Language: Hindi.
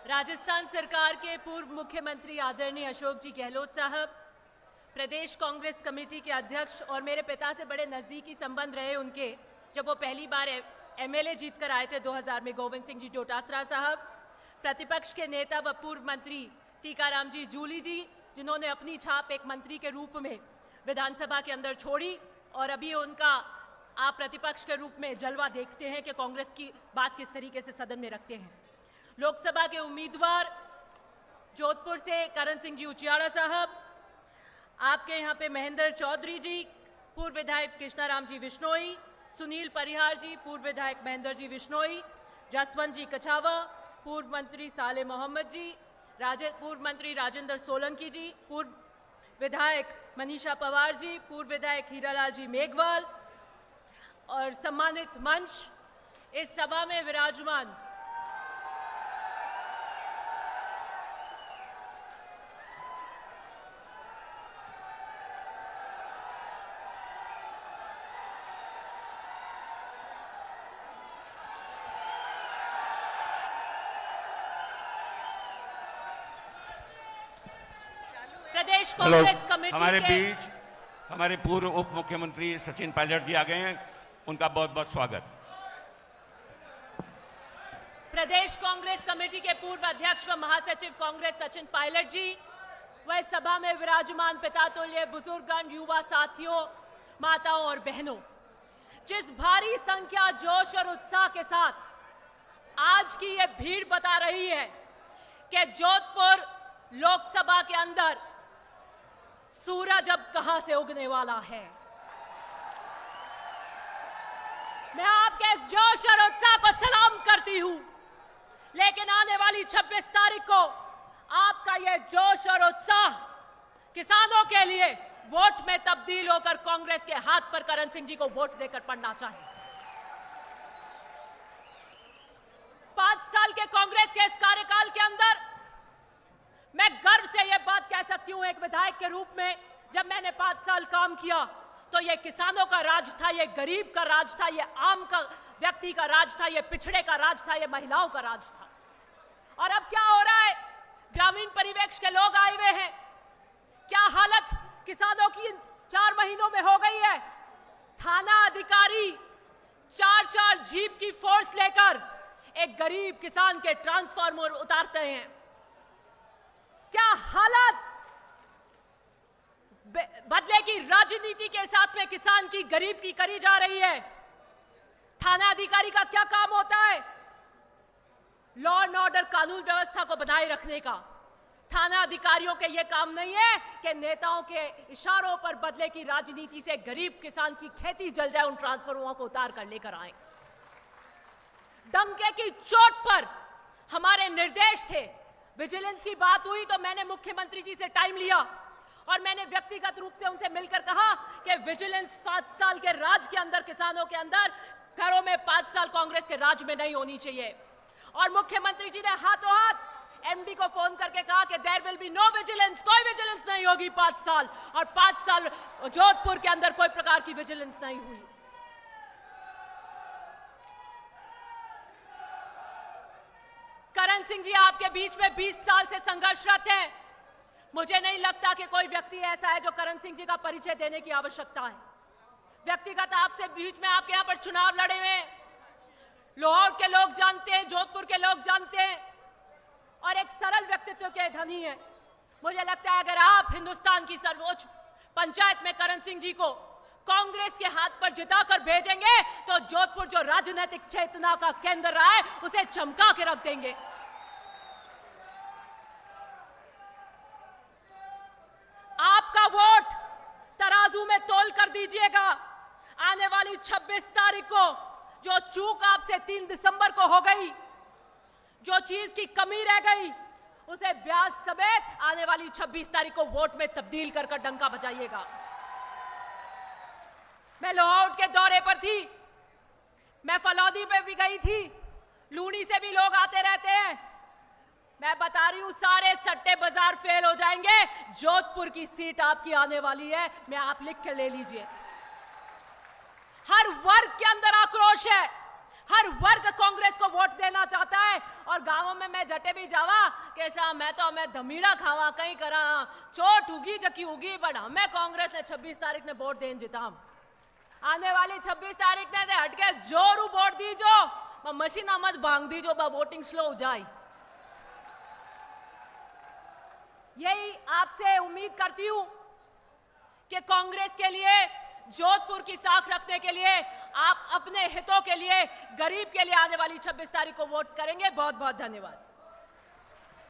राजस्थान सरकार के पूर्व मुख्यमंत्री आदरणीय अशोक जी गहलोत साहब, प्रदेश कांग्रेस कमेटी के अध्यक्ष और मेरे पिता से बड़े नज़दीकी संबंध रहे उनके, जब वो पहली बार एमएलए जीत कर आए थे 2000 में, गोविंद सिंह जी डोटासरा साहब, प्रतिपक्ष के नेता व पूर्व मंत्री टीकाराम जी जूली जी, जिन्होंने अपनी छाप एक मंत्री के रूप में विधानसभा के अंदर छोड़ी, और अभी उनका आप प्रतिपक्ष के रूप में जलवा देखते हैं कि कांग्रेस की बात किस तरीके से सदन में रखते हैं। लोकसभा के उम्मीदवार जोधपुर से करण सिंह जी उचियाड़ा साहब, आपके यहाँ पे महेंद्र चौधरी जी, पूर्व विधायक कृष्णाराम जी विश्नोई, सुनील परिहार जी, पूर्व विधायक महेंद्र जी विश्नोई, जसवंत जी कछावा, पूर्व मंत्री साले मोहम्मद जी, पूर्व मंत्री राजेंद्र सोलंकी जी, पूर्व विधायक मनीषा पवार जी, पूर्व विधायक हीरालाल जी मेघवाल और सम्मानित मंच, इस सभा में विराजमान प्रदेश कांग्रेस कमेटी हमारे बीच हमारे पूर्व उप मुख्यमंत्री सचिन पायलट जी आ गए हैं, उनका बहुत बहुत स्वागत। प्रदेश कांग्रेस कमेटी के पूर्व अध्यक्ष व महासचिव कांग्रेस सचिन पायलट जी, वह सभा में विराजमान पितातुल्य बुजुर्गगण, युवा साथियों, माताओं और बहनों, जिस भारी संख्या, जोश और उत्साह के साथ आज की यह भीड़ बता रही है कि जोधपुर लोकसभा के अंदर सूरज अब कहां से उगने वाला है। मैं आपके इस जोश और उत्साह को सलाम करती हूं, लेकिन आने वाली 26 तारीख को आपका यह जोश और उत्साह किसानों के लिए वोट में तब्दील होकर कांग्रेस के हाथ पर करण सिंह जी को वोट देकर पड़ना चाहिए। 5 साल के कांग्रेस के इस कार्यकाल के अंदर मैं गर्व से यह बात कह सकती हूं, एक विधायक के रूप में, जब मैंने 5 साल काम किया तो यह किसानों का राज था, यह गरीब का राज था, यह आम का व्यक्ति का राज था, यह पिछड़े का राज था, यह महिलाओं का राज था। और अब क्या हो रहा है? ग्रामीण परिवेश के लोग आए हुए हैं, क्या हालत किसानों की 4 महीनों में हो गई है। थाना अधिकारी 4-4 जीप की फोर्स लेकर एक गरीब किसान के ट्रांसफार्मर उतारते हैं। क्या हालत बदले की राजनीति के साथ में किसान की, गरीब की करी जा रही है। थाना अधिकारी का क्या काम होता है? लॉ एंड ऑर्डर, कानून व्यवस्था को बनाए रखने का। थाना अधिकारियों के यह काम नहीं है कि नेताओं के इशारों पर बदले की राजनीति से गरीब किसान की खेती जल जाए, उन ट्रांसफार्मरों को उतार कर लेकर आए। डंके की चोट पर हमारे निर्देश थे। विजिलेंस की बात हुई तो मैंने मुख्यमंत्री जी से टाइम लिया और मैंने व्यक्तिगत रूप से उनसे मिलकर कहा कि विजिलेंस 5 साल के राज के अंदर, किसानों के अंदर, घरों में 5 साल कांग्रेस के राज में नहीं होनी चाहिए। और मुख्यमंत्री जी ने हाथों हाथ एमडी को फोन करके कहा कि there will be no vigilance, कोई विजिलेंस नहीं होगी 5 साल। और 5 साल जोधपुर के अंदर कोई प्रकार की विजिलेंस नहीं हुई। करण सिंह जी आपके बीच में 20 साल से संघर्षरत हैं। मुझे नहीं लगता कि कोई व्यक्ति ऐसा है जो करण सिंह जी का परिचय देने की आवश्यकता है। व्यक्तिगत आपसे बीच में आपके यहां पर चुनाव लड़े हुए हैं, लाहौर के लोग जानते हैं, जोधपुर के लोग जानते हैं, और एक सरल व्यक्तित्व के धनी है। मुझे लगता है अगर आप हिंदुस्तान की सर्वोच्च पंचायत में करण सिंह जी को कांग्रेस के हाथ पर जिताकर भेजेंगे तो जोधपुर जो राजनीतिक चेतना का केंद्र रहा है उसे चमका के रख देंगे। आपका वोट तराजू में तोल कर दीजिएगा। आने वाली 26 तारीख को जो चूक आपसे 3 दिसंबर को हो गई, जो चीज की कमी रह गई, उसे ब्याज समेत आने वाली 26 तारीख को वोट में तब्दील कर डंका बजाइएगा। मैं लाहौर के दौरे पर थी, मैं फलौदी पे भी गई थी, लूनी से भी लोग आते रहते हैं। मैं बता रही हूं, सारे सट्टे बाजार फेल हो जाएंगे। जोधपुर की सीट आपकी आने वाली है, मैं आप लिख के ले लीजिए। हर वर्ग के अंदर आक्रोश है, हर वर्ग कांग्रेस को वोट देना चाहता है। और गांवों में मैं जटे भी जावा के शाम मैं तो हमें धमीड़ा खावा कहीं करा चोट उगी जकी उगी, बट हमें कांग्रेस ने 26 तारीख ने वोट देन जिताम। आने वाली 26 तारीख ने हटके जोरू वोट दीजो, मशीना मत भांग दीजो, वोटिंग स्लो हो जाए। यही आपसे उम्मीद करती हूं कि कांग्रेस के लिए, जोधपुर की साख रखने के लिए, आप अपने हितों के लिए, गरीब के लिए आने वाली 26 तारीख को वोट करेंगे। बहुत बहुत धन्यवाद।